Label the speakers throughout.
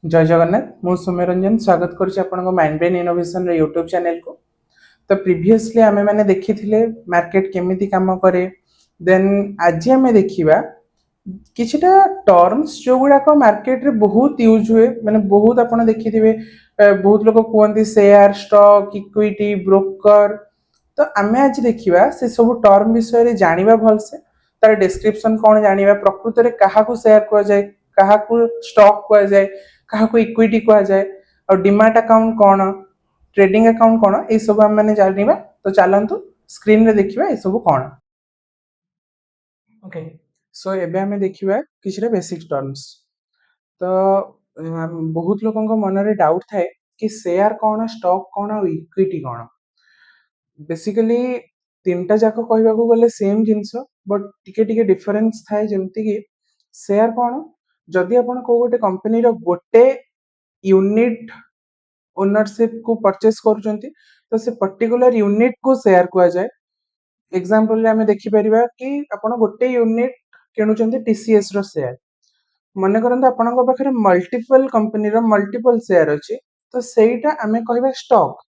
Speaker 1: जय जगन्नाथ मु सौम्य रंजन स्वागत करुँच mind brain innovation YouTube channel को। तो प्रीवियसली आमे मैंने देखी मार्केट केमिति काम करे। देन आज आम देखा किछिटा टर्म्स जो गुड़ाक मार्केट रे बहुत यूज हुए माने बहुत आपन देखिथिबे बहुत लोग कहते शेयर स्टॉक इक्विटी ब्रोकर। तो आमे आज देखिबा से सब टर्म विषय रे जानिबा भलसे तार डिस्क्रिप्शन कौन जानिबा प्रकृत रे काहाकू शेयर कुआ जाए काहाकू स्टॉक कुआ जाए काहाकू इक्विटी कुआ जाए और डीमैट अकाउंट कौन ट्रेडिंग अकाउंट कौन ए सब हम माने जानिबा। तो चलंतु स्क्रीन रे देखिबा ए सब कौन। ओके सो एबे हमें देखिबा किछरे बेसिक टर्म्स। तो बहुत लोगों मन रे डाउट थाए कि शेयर कौन स्टॉक कौन और इक्विटी कौन। बेसिकली तीनटा जाक कहबाकू गले सेम जिनस बट टिके टिके डिफरेंस थाए जेमति कि शेयर कौन जदि आपण को गोटे कंपनी रो गोटे यूनिट ओनरशिप को परचेस करूचंती तो से पर्टिकुलर यूनिट को शेयर कुआ जाए। एग्जांपल रे हमें देखि परिबा कि आपण गोटे यूनिट किनुचंती टीसीएस रो शेयर मन करंतु आपणक पाखरे मल्टीपल कंपनी रो मल्टीपल शेयर अछि तो सेटा हमें कहबा स्टॉक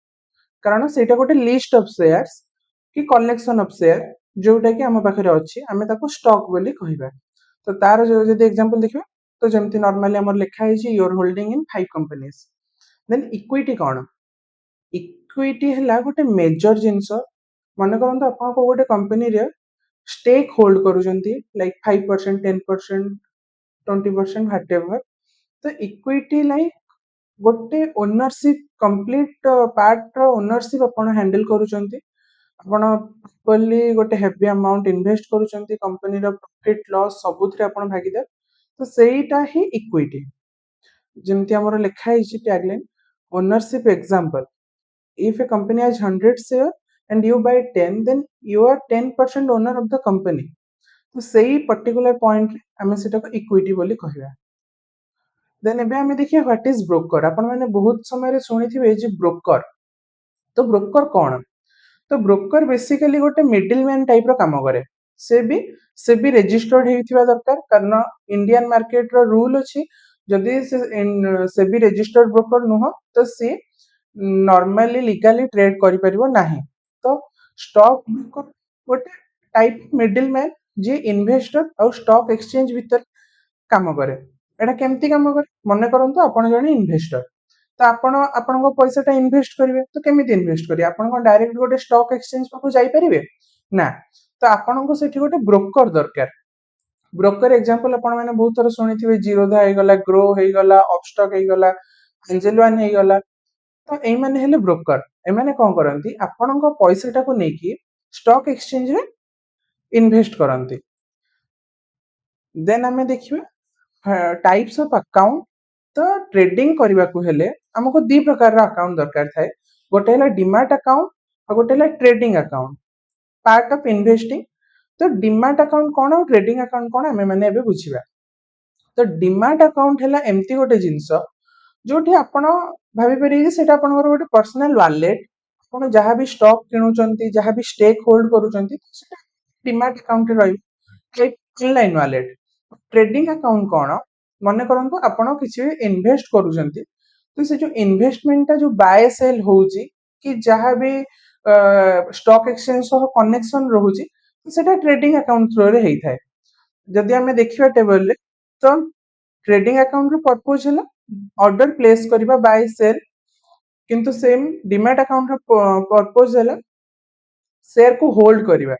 Speaker 1: कारण सेटा गोटे लिस्ट ऑफ शेयर्स कि कलेक्शन ऑफ शेयर जोटा कि हम पाखरे अछि हमें ताको स्टॉक बोली कहबा। तो तार जदि एग्जांपल देखिबा तो जेमति नॉर्मली हमर लिखा है your holding in 5 companies. Then equity कौन इक्विटी है गोटे मेजर जिनस मन करंतु आपन को गोटे कंपनी रे स्टेक होल्ड करूचंती लाइक 5% 10% 20% व्हाटएवर। तो इक्विटी लाइक गोटे ओनरशिप कंप्लीट पार्ट रो ओनरशिप अपन हैंडल करूचंती आपण प्रॉपर्ली गोटे हेवी अमाउंट इन्वेस्ट करूचंती कंपनी रो प्रॉफिट लॉस सबुथरे आपण भागीदार। तो सेटा ही इक्विटी जेमति हमर लिखा है tagline ownership example if a company has 100 share and you buy 10 then you are 10% owner of the company। तो सही पर्टिकुलर पॉइंट आमे सेटा को इक्विटी बोली कहबा। देन एबे आमे देखिया व्हाट इज ब्रोकर। आपण माने बहुत समय रे सुनिथिबे जे ब्रोकर। तो ब्रोकर कौन तो ब्रोकर बेसिकली गोटे मिडिल मैन टाइप रो काम करे से भी रजिस्टर्ड हेथिबा दरकार कारण इंडियन मार्केट रो रूल अछि जदि से भी रजिस्टर्ड ब्रोकर नुह तो सी नॉर्मली लीगली ट्रेड करि परिबो नाही। तो स्टॉक ब्रोकर गोटे टाइप मिडिल मैन जे इन्वेस्टर और स्टॉक एक्सचेंज भीतर काम करे। एटा केमती काम करे मने करंतु आपण जने इन्वेस्टर तो आपण पैसा इन्वेस्ट करेंगे तो केमी इन्वेस्ट करेंगे आप डायरेक्ट गोटे स्टॉक एक्सचेंज पाखु जाइपारे ना। तो आपन को सेठी गोटे ब्रोकर दरकार। ब्रोकर एग्जांपल आपण माने बहुत थोड़ा सुनिथिबे जीरोधा हेगला ग्रो हेगला अपस्टॉक हेगला एंजल वन हेगला। तो एई माने हेले ब्रोकर ए माने कोन करंती आपण को पैसाटा को नेकी स्टॉक एक्सचेंज रे इन्वेस्ट करंती। देन हमें देखिबा टाइप्स ऑफ अकाउंट। तो ट्रेडिंग करबा को हेले हमको दी प्रकार रा अकाउंट दरकार थाए गोटे हला डीमैट अकाउंट और गोटे हला trading account part of investing. तो डीमैट अकाउंट कौन और ट्रेडिंग अकाउंट कौन हमें माने एबे बुझिबा। तो डीमैट अकाउंट हला एम्ति गोटे जिंस जोठी आपण भाबी परिजे सेटा आपण गोटे पर्सनल वॉलेट आपण जहां भी स्टॉक किनुचंती जहां भी स्टेक होल्ड करूचंती सेटा डीमैट अकाउंट रे रही एक ऑनलाइन वॉलेट। ट्रेडिंग अकाउंट कौन मन करंतु आपण किछि इन्वेस्ट करूचंती तो से जो इन्वेस्टमेंट ता जो बाय सेल होउची कि जहां भी स्टॉक एक्सचेंज सह कनेक्शन रहउची तो सेटा ट्रेडिंग अकाउंट थ्रू रे हेई थाए। जदि हमें देखिबा टेबल रे तो ट्रेडिंग अकाउंट रो पर्पस हला ऑर्डर प्लेस करबा बाय सेल किंतु सेम डीमैट अकाउंट रो पर्पस हला शेयर को होल्ड करबा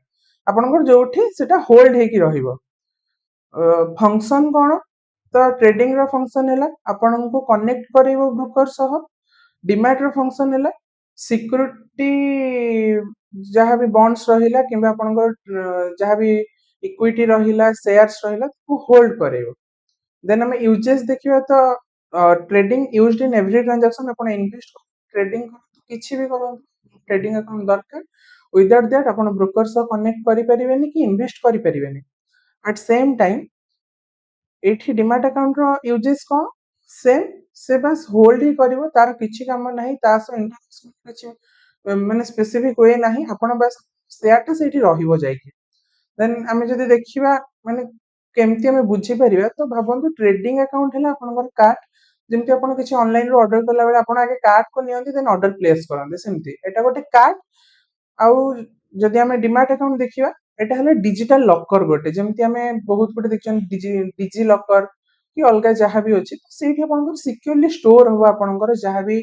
Speaker 1: आपनकर जोठी सेटा होल्ड हेकी रहिबो। फंक्शन कौन तो ट्रेडिंग रो फंक्शन है आपण को कनेक्ट करेबो ब्रोकर सह। डीमैट रो फंक्शन है सिक्योरिटी जहां भी बॉन्ड्स रहिला किबा आपण जहां भी इक्विटी रहिला शेयर्स रहिला को होल्ड करेबो। देन हम यूजेस देखिबा तो trading used in every transaction आपण इन्वेस्ट ट्रेडिंग किछि भी करो ट्रेडिंग अकाउंट दरकार विदाउट दैट आपण ब्रोकर सह कनेक्ट करि परिबेनी कि इन्वेस्ट करि परिबेनी। एट सेम टाइम एठी डीमैट अकाउंट रो यूजेस कोन सेम से बस होल्ड ही करिवो तार किछि काम नाही तास इंटरेस्ट किछि माने स्पेसिफिक वे नाही आपण बस शेयर टा सेठी रहिबो जायकी। देन हमें जदि देखिबा माने केमती हमें बुझी परिबा तो भाबंतु ट्रेडिंग अकाउंट हला आपनकर कार्ड ଯେମିତି ଆପଣ କିଛି ଅନଲାଇନ ରୁ ଅର୍ଡର କଲା ବେଳେ ଆପଣ ଆगे କାର୍ଟ କୁ ନିଅନ୍ତି ଦେନ୍ ଅର୍ଡର ପ୍ଲେସ୍ କରନ୍ତି, ସେମିତି ଏଟା ଗୋଟେ କାର୍ଟ। ଆଉ ଯଦି ଆମେ ଡିମାର୍ଟ ଆକାଉଣ୍ଟ ଦେଖିବା, ଏଟା ହେଲା ଡିଜିଟାଲ ଲକର ଗୋଟେ, ଯେମିତି ଆମେ ବହୁତ ଗୋଟେ ଦେଖିଛନ୍ତି ଡିଜି ଲକର କି ଅଲଗା ଯାହା ବି ଅଛି, ସେଇଠି ଆପଣଙ୍କର ସିକ୍ୟୁରଲି ଷ୍ଟୋର ହବ ଆପଣଙ୍କର ଯାହା ବି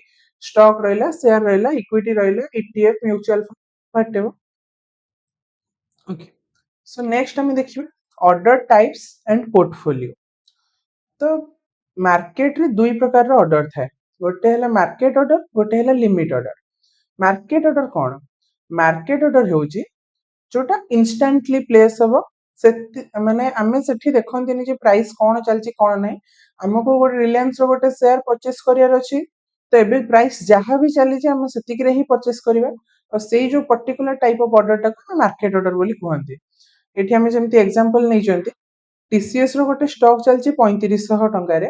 Speaker 1: ଷ୍ଟକ୍ ରହିଲା, ସେୟାର ରହିଲା, ଇକ୍ୱିଟି ରହିଲା, ETF, mutual fund, whatever. Okay, so next ଆମେ ଦେଖିବା ଅର୍ଡର ଟାଇପ୍ସ ଆଣ୍ଡ ପୋର୍ଟଫୋଲିଓ। ତ ମାର୍କେଟ ରେ ଦୁଇ ପ୍ରକାରର ଅର୍ଡର ଥାଏ, ଗୋଟେ ହେଲା ମାର୍କେଟ ଅର୍ଡର, ଗୋଟେ ହେଲା ଲିମିଟ ଅର୍ଡର। ମାର୍କେଟ ଅର୍ଡର କଣ? ମାର୍କେଟ ଅର୍ଡର ହେଉଛି ଯୋଉଟା ଇନଷ୍ଟାଣ୍ଟଲି ପ୍ଲେସ୍ ହବ। ମାନେ ଆମେ ସେଠି ଦେଖନ୍ତିନି ଯେ ପ୍ରାଇସ୍ କଣ ଚାଲିଛି କଣ ନାହିଁ। ଆମକୁ ଗୋଟେ ରିଲାଏନ୍ସ ର ଗୋଟେ ସେୟାର ପରଚେସ୍ କରିବାର ଅଛି, ତ ଏବେ ପ୍ରାଇସ୍ ଯାହା ବି ଚାଲିଛି ଆମେ ସେତିକିରେ ହିଁ ପରଚେସ୍ କରିବା। ଆଉ ସେଇ ଯୋଉ ପର୍ଟିକୁଲାର ଟାଇପ ଅଫ ଅର୍ଡରଟାକୁ ଆମେ ମାର୍କେଟ ଅର୍ଡର ବୋଲି କୁହନ୍ତି। ଏଠି ଆମେ ଯେମିତି ଏକ୍ସାମ୍ପଲ ନେଇଛନ୍ତି, TCS ର ଗୋଟେ ଷ୍ଟକ୍ ଚାଲିଛି 3500 ଟଙ୍କାରେ,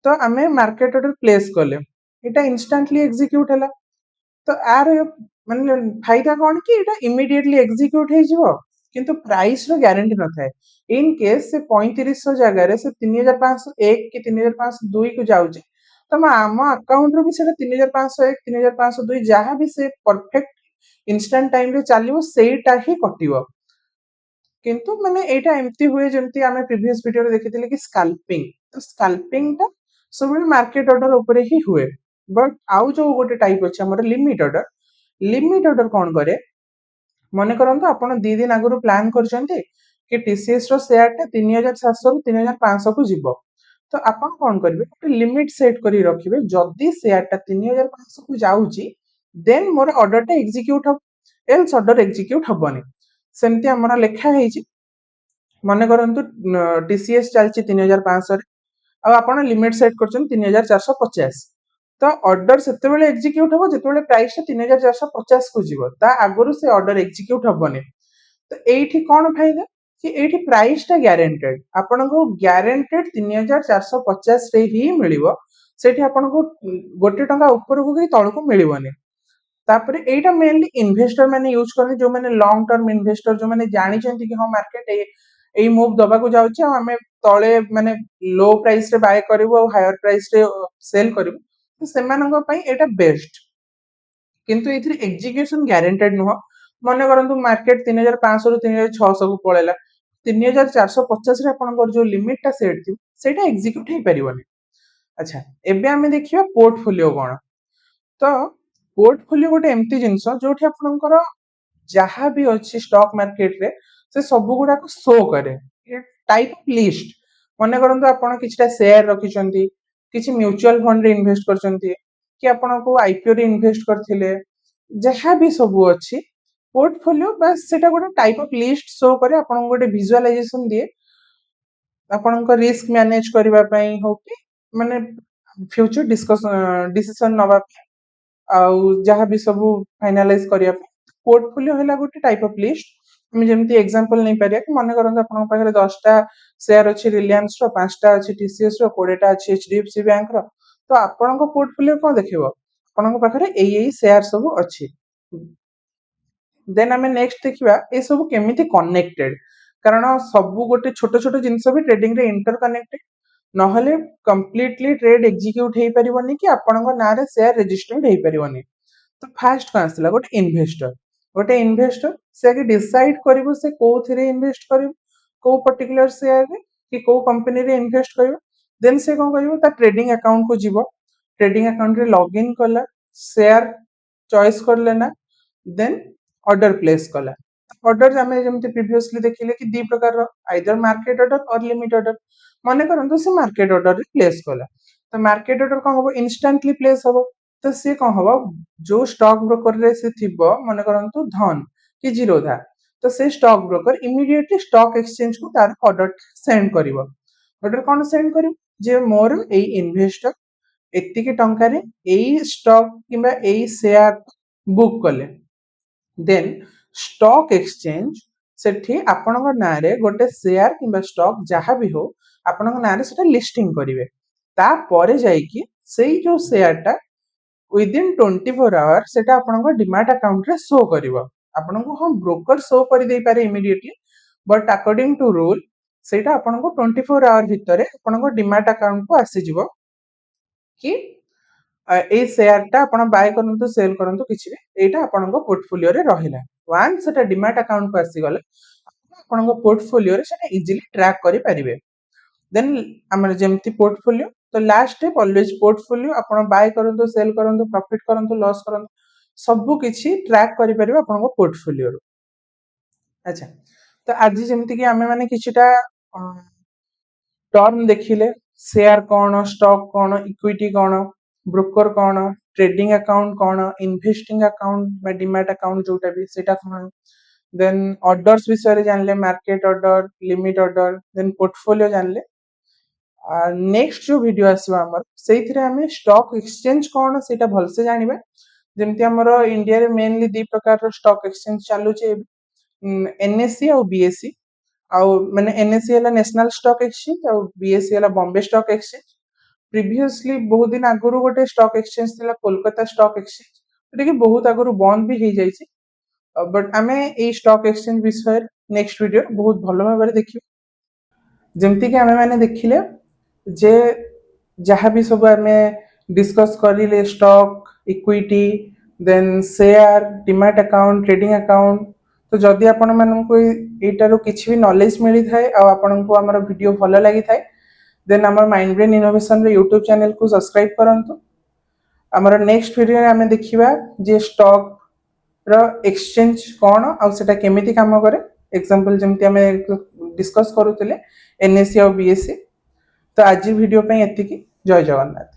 Speaker 1: ତ ଆମେ ମାର୍କେଟ ଅର୍ଡର ପ୍ଲେସ୍ କଲେ, ଏଇଟା ଇନଷ୍ଟାଣ୍ଟଲି ଏକ୍ଜିକ୍ୟୁଟ ହେଲା। ତ ଆର ମାନେ ଫାଇଦା କଣ କି ଏଇଟା ଇମିଡିଏଟଲି ଏକ୍ଜିକ୍ୟୁଟ ହେଇଯିବ, କିନ୍ତୁ ପ୍ରାଇସ ର ଗ୍ୟାରେଣ୍ଟି ନଥାଏ। ଇନ କେସ୍ ସେ 3500 ଜାଗାରେ ସେ 3501 କି 3502 କୁ ଯାଉଛି, ତ ଆମ ଆକାଉଣ୍ଟରୁ ବି ସେଟା 3501 3502 ଯାହା ବି ସେ ପରଫେକ୍ଟ ଇନଷ୍ଟାଣ୍ଟ ଟାଇମରେ ଚାଲିବ ସେଇଟା ହିଁ କଟିବ। କିନ୍ତୁ ମାନେ ଏଇଟା ଏମିତି ହୁଏ ଯେମିତି ଆମେ ପ୍ରିଭିୟସ ଭିଡିଓରେ ଦେଖିଥିଲେ କି ସ୍କାଲ୍ପିଂ, ତ ସ୍କାଲ୍ପିଂ ଟା ସବୁବେଳେ ମାର୍କେଟ ଅର୍ଡର ଉପରେ ହିଁ ହୁଏ। ବଟ୍ ଆଉ ଯୋଉ ଗୋଟେ ଟାଇପ ଅଛି ଆମର ଲିମିଟ ଅର୍ଡର, ଲିମିଟ ଅର୍ଡର କଣ କରେ, ମନେ କରନ୍ତୁ ଆପଣ 2 ଦିନ ଆଗରୁ ପ୍ଲାନ୍ କରିଛନ୍ତି କି TCS ର ସେୟାର ଟା 3700 ରୁ 3500 କୁ ଯିବ, ତ ଆପଣ କଣ କରିବେ, ଗୋଟେ ଲିମିଟ ସେଟ୍ କରି ରଖିବେ, ଯଦି ସେୟାର ଟା 3500 କୁ ଯାଉଛି ଦେନ୍ ମୋର ଅର୍ଡର ଟା ଏକ୍ଜିକ୍ୟୁଟ ହବ, ଏଲ୍ସ ଅର୍ଡର ଏକ୍ଜିକ୍ୟୁଟ ହବନି। ସେମିତି ଆମର ଲେଖା ହେଇଛି, ମନେ କରନ୍ତୁ TCS ଚାଲିଛି 3500 ରେ, ଆଉ ଆପଣ ଲିମିଟ ସେଟ୍ କରିଛନ୍ତି 3450, ତ ଅର୍ଡର ସେତେବେଳେ ଏକ୍ଜିକ୍ୟୁଟ ହବ ଯେତେବେଳେ ପ୍ରାଇସ୍ ଟା 3450 କୁ ଯିବ, ତା ଆଗରୁ ସେ ଅର୍ଡର ଏକ୍ଜିକ୍ୟୁଟ ହବନି। ତ ଏଇଠି କଣ ଫାଇଦା କି ଏଇଠି ପ୍ରାଇସ୍ ଟା ଗ୍ୟାରେଣ୍ଟେଡ, ଆପଣଙ୍କୁ ଗ୍ୟାରେଣ୍ଟେଡ 3450 ରେ ହିଁ ମିଳିବ, ସେଠି ଆପଣଙ୍କୁ 1 ଟଙ୍କା ଉପରକୁ କି ତଳକୁ ମିଳିବନି। ତାପରେ ଏଇଟା ମେନଲି ଇନଭେଷ୍ଟର ମାନେ ୟୁଜ କରନ୍ତି, ଯୋଉମାନେ ଲଙ୍ଗ ଟର୍ମ ଇନଭେଷ୍ଟର, ଯୋଉମାନେ ଜାଣିଛନ୍ତି କି ହଁ ମାର୍କେଟ ଏଇ ମୁଭ ଦବାକୁ ଯାଉଛି, ଆଉ ଆମେ ତଳେ ମାନେ ଲୋ ପ୍ରାଇସ ରେ ବାୟ କରିବୁ ଆଉ ହାୟର ପ୍ରାଇସ ରେ ସେଲ କରିବୁ, ତ ସେମାନଙ୍କ ପାଇଁ ଏଇଟା ବେଷ୍ଟ। କିନ୍ତୁ ଏଥିରେ ଏକ୍ଜିକ୍ୟୁସନ ଗ୍ୟାରେଣ୍ଟେଡ ନୁହଁ। ମନେ କରନ୍ତୁ ମାର୍କେଟ 3500 ରୁ 3600 କୁ ପଳେଇଲା, 3450 ରେ ଆପଣଙ୍କର ଯୋଉ ଲିମିଟ ଟା ସେଟ୍ ଥିବ ସେଇଟା ଏକ୍ଜିକ୍ୟୁଟ ହେଇପାରିବନି। ଆଚ୍ଛା, ଏବେ ଆମେ ଦେଖିବା ପୋର୍ଟଫୋଲିଓ କଣ। ତ ପୋର୍ଟଫୋଲିଓ ଗୋଟେ ଏମିତି ଜିନିଷ ଯୋଉଠି ଆପଣଙ୍କର ଯାହା ବି ଅଛି ଷ୍ଟକ୍ ମାର୍କେଟରେ ସେ ସବୁ ଗୁଡାକ ଶୋ କରେ, ଟାଇପ ଅଫ ଲିଷ୍ଟ। ମନେ କରନ୍ତୁ ଆପଣ କିଛିଟା ସେୟାର ରଖିଛନ୍ତି, କିଛି ମ୍ୟୁଚୁଆଲ ଫଣ୍ଡରେ ଇନଭେଷ୍ଟ କରିଛନ୍ତି, କି ଆପଣ କୋଉ IPO ରେ ଇନଭେଷ୍ଟ କରିଥିଲେ, ଯାହା ବି ସବୁ ଅଛି ପୋର୍ଟଫୋଲିଓ ବାସ୍ ସେଟା ଗୋଟେ ଟାଇପ ଅଫ ଲିଷ୍ଟ ଶୋ କରେ, ଆପଣଙ୍କୁ ଗୋଟେ ଭିଜୁଆଲାଇଜେସନ ଦିଏ ଆପଣଙ୍କ ରିସ୍କ ମ୍ୟାନେଜ କରିବା ପାଇଁ ହଉ କି ମାନେ ଫ୍ୟୁଚର ଡିସିସନ ନବା ପାଇଁ, ଆଉ ଯାହା ବି ସବୁ ଫାଇନାଲାଇଜ କରିବା ପାଇଁ। ପୋର୍ଟଫୋଲିଓ ହେଲା ଗୋଟେ ଟାଇପ ଅଫ ଲିଷ୍ଟ। ଆମେ ଯେମିତି ଏକ୍ସାମ୍ପଲ ନେଇପାରିବା କି ମନେ କରନ୍ତୁ ଆପଣଙ୍କ ପାଖରେ 10ଟା ସେୟାର ଅଛି ରିଲାଏନ୍ସ ର, 5ଟା ଅଛି TCS ର, 20ଟା ଅଛି HDFC ବ୍ୟାଙ୍କ ର, ତ ଆପଣଙ୍କ ପୋର୍ଟଫୋଲିଓ କଣ ଦେଖିବ, ଆପଣଙ୍କ ପାଖରେ ଏଇ ସେୟାର ସବୁ ଅଛି। ଦେନ୍ ଆମେ ନେକ୍ସଟ ଦେଖିବା ଏ ସବୁ କେମିତି କନେକ୍ଟେଡ, କାରଣ ସବୁ ଗୋଟେ ଛୋଟ ଛୋଟ ଜିନିଷ ବି ଟ୍ରେଡିଂ ରେ ଇଣ୍ଟର କନେକ୍ଟେଡ, ନହେଲେ କମ୍ପ୍ଲିଟଲି ଟ୍ରେଡ ଏକ୍ଜିକ୍ୟୁଟ ହେଇପାରିବନି କି ଆପଣଙ୍କ ନାଁରେ ସେୟାର ରେଜିଷ୍ଟର୍ଡ ହେଇପାରିବନି। ତ ଫାଷ୍ଟ କଣ ଆସିଲା, ଗୋଟେ ଇନଭେଷ୍ଟର। ଗୋଟେ ଇନଭେଷ୍ଟର ସେ ଆଗେ ଡିସାଇଡ କରିବ ସେ କୋଉଥିରେ ଇନଭେଷ୍ଟ କରିବ, କୋଉ ପର୍ଟିକୁଲାର ସେୟାରରେ କି କୋଉ କମ୍ପାନୀରେ ଇନଭେଷ୍ଟ କରିବ। ଦେନ୍ ସେ କଣ କରିବ, ତା ଟ୍ରେଡିଂ ଆକାଉଣ୍ଟ କୁ ଯିବ, ଟ୍ରେଡିଂ ଆକାଉଣ୍ଟରେ ଲଗ ଇନ୍ କଲା, ସେୟାର ଚଏସ୍ କରିଲେ ନା, ଦେନ୍ ଅର୍ଡର ପ୍ଲେସ୍ କଲା। ଅର୍ଡର ଆମେ ଯେମିତି ପ୍ରିଭିୟସଲି ଦେଖିଲେ କି ଦି ପ୍ରକାରର, ଆଇଦର ମାର୍କେଟ ଅର୍ଡର ଅର ଲିମିଟ ଅର୍ଡର। ମନେ କରନ୍ତୁ ସେ ମାର୍କେଟ ଅର୍ଡରରେ ପ୍ଲେସ୍ କଲା, ତ ମାର୍କେଟ ଅର୍ଡର କଣ ହବ, ଇନଷ୍ଟାଣ୍ଟଲି ପ୍ଲେସ୍ ହବ। ତ ସିଏ କଣ ହବ, ଯୋଉ ଷ୍ଟକ ବ୍ରୋକରରେ ସେ ଥିବ, ମନେ କରନ୍ତୁ ଧନ କି ଜିରୋଧା, ତ ସେ stock broker immediately stock exchange କୁ ତାର ଅର୍ଡର ସେଣ୍ଡ କରିବ। ଅର୍ଡର କଣ ସେଣ୍ଡ କରିବ, ଯେ ମୋର ଏଇ ଇନଭେଷ୍ଟର ଏତିକି ଟଙ୍କାରେ ଏଇ ଷ୍ଟକ୍ କିମ୍ବା ଏଇ ସେୟାର ବୁକ୍ କଲେ, ଦେନ୍ ଷ୍ଟକ୍ ଏକ୍ସଚେଞ୍ଜ ସେଠି ଆପଣଙ୍କ ନାଁରେ ଗୋଟେ ସେୟାର କିମ୍ବା ଷ୍ଟକ୍ ଯାହା ବି ହଉ ଆପଣଙ୍କ ନାଁରେ ସେଟା ଲିଷ୍ଟିଂ କରିବେ। ତାପରେ ଯାଇକି ସେଇ ଯୋଉ ସେୟାରଟା ୱିଦିନ୍ 24 ଆୱାର ସେଟା ଆପଣଙ୍କ ଡିମାଟ ଆକାଉଣ୍ଟରେ ଶୋ କରିବ। ଆପଣଙ୍କୁ ହଁ ବ୍ରୋକର ଶୋ କରିଦେଇପାରେ immediately, but according to rule ସେଇଟା ଆପଣଙ୍କୁ 24 ଆୱାର ଭିତରେ ଆପଣଙ୍କ ଡିମାଟ ଆକାଉଣ୍ଟକୁ ଆସିଯିବ। कि ए शेयर टा आपण बाय करंतु सेल करंतु किछि एटा आपणको पोर्टफोलियो रे रहिला वंस सेटा डीमैट अकाउंट को आसी गले आपणको पोर्टफोलियो रे सेटा इजीली ट्रैक करि परिबे देन हमर जेमति पोर्टफोलियो तो लास्ट स्टेप ऑलवेज पोर्टफोलियो आपण बाय करंतु सेल करंतु प्रॉफिट करंतु लॉस करंतु सब किछि ट्रैक करि परिबे आपणको पोर्टफोलियो रो अच्छा तो आज जेमति कि हमें माने किछिटा टर्म देखिले शेयर कौन स्टॉक कौन इक्विटी कौन ब्रोकर कौन ट्रेडिंग अकाउंट कौन इन्वेस्टिंग अकाउंट बा डीमैट अकाउंट जोटा भी सेटा कौन देन ऑर्डर्स विषय जानले market order limit order then portfolio जानले नेक्स्ट जो वीडियो आसो हमर सेइथिरे हमें स्टॉक एक्सचेंज कौन सेटा भलसे जानिबा जेमति हमर इंडिया रे मेनली दी प्रकार रो स्टॉक एक्सचेंज चालू छे एनएससी और बीएससी आउ माने एनएससी हला नेशनल स्टॉक एक्सचेंज और बीएससी हला बॉम्बे स्टॉक एक्सचेंज प्रीवियसली बहुत दिन आगुरु गोटे स्टॉक एक्सचेंज थिला कोलकाता स्टॉक एक्सचेंज जोटा कि बहुत आगुरु बंद भी हो जाइछि बट आमे ए स्टॉक एक्सचेंज विषय नेक्स्ट वीडियो बहुत भलो भाबरे देखियो जेमति कि आमे माने देखिले जे जहाँ भी सब आमे डिस्कस करिले stock equity then share demat account trading account तो जदि आपण माननको एटारो किछि भी नॉलेज मिली थाए आ आपण को हमर वीडियो भलो लागि थाए देन हमर माइंड ब्रेन इनोवेशन रे YouTube चैनल को सब्सक्राइब करंतु हमर नेक्स्ट वीडियो रे हमें देखिबा जे स्टॉक रो एक्सचेंज कोन आ सेटा केमिति काम करे एग्जांपल जेमति हमें डिस्कस करूतले एनएससी और बीएससी तो आज वीडियो पे एतिकी जय जगन्नाथ।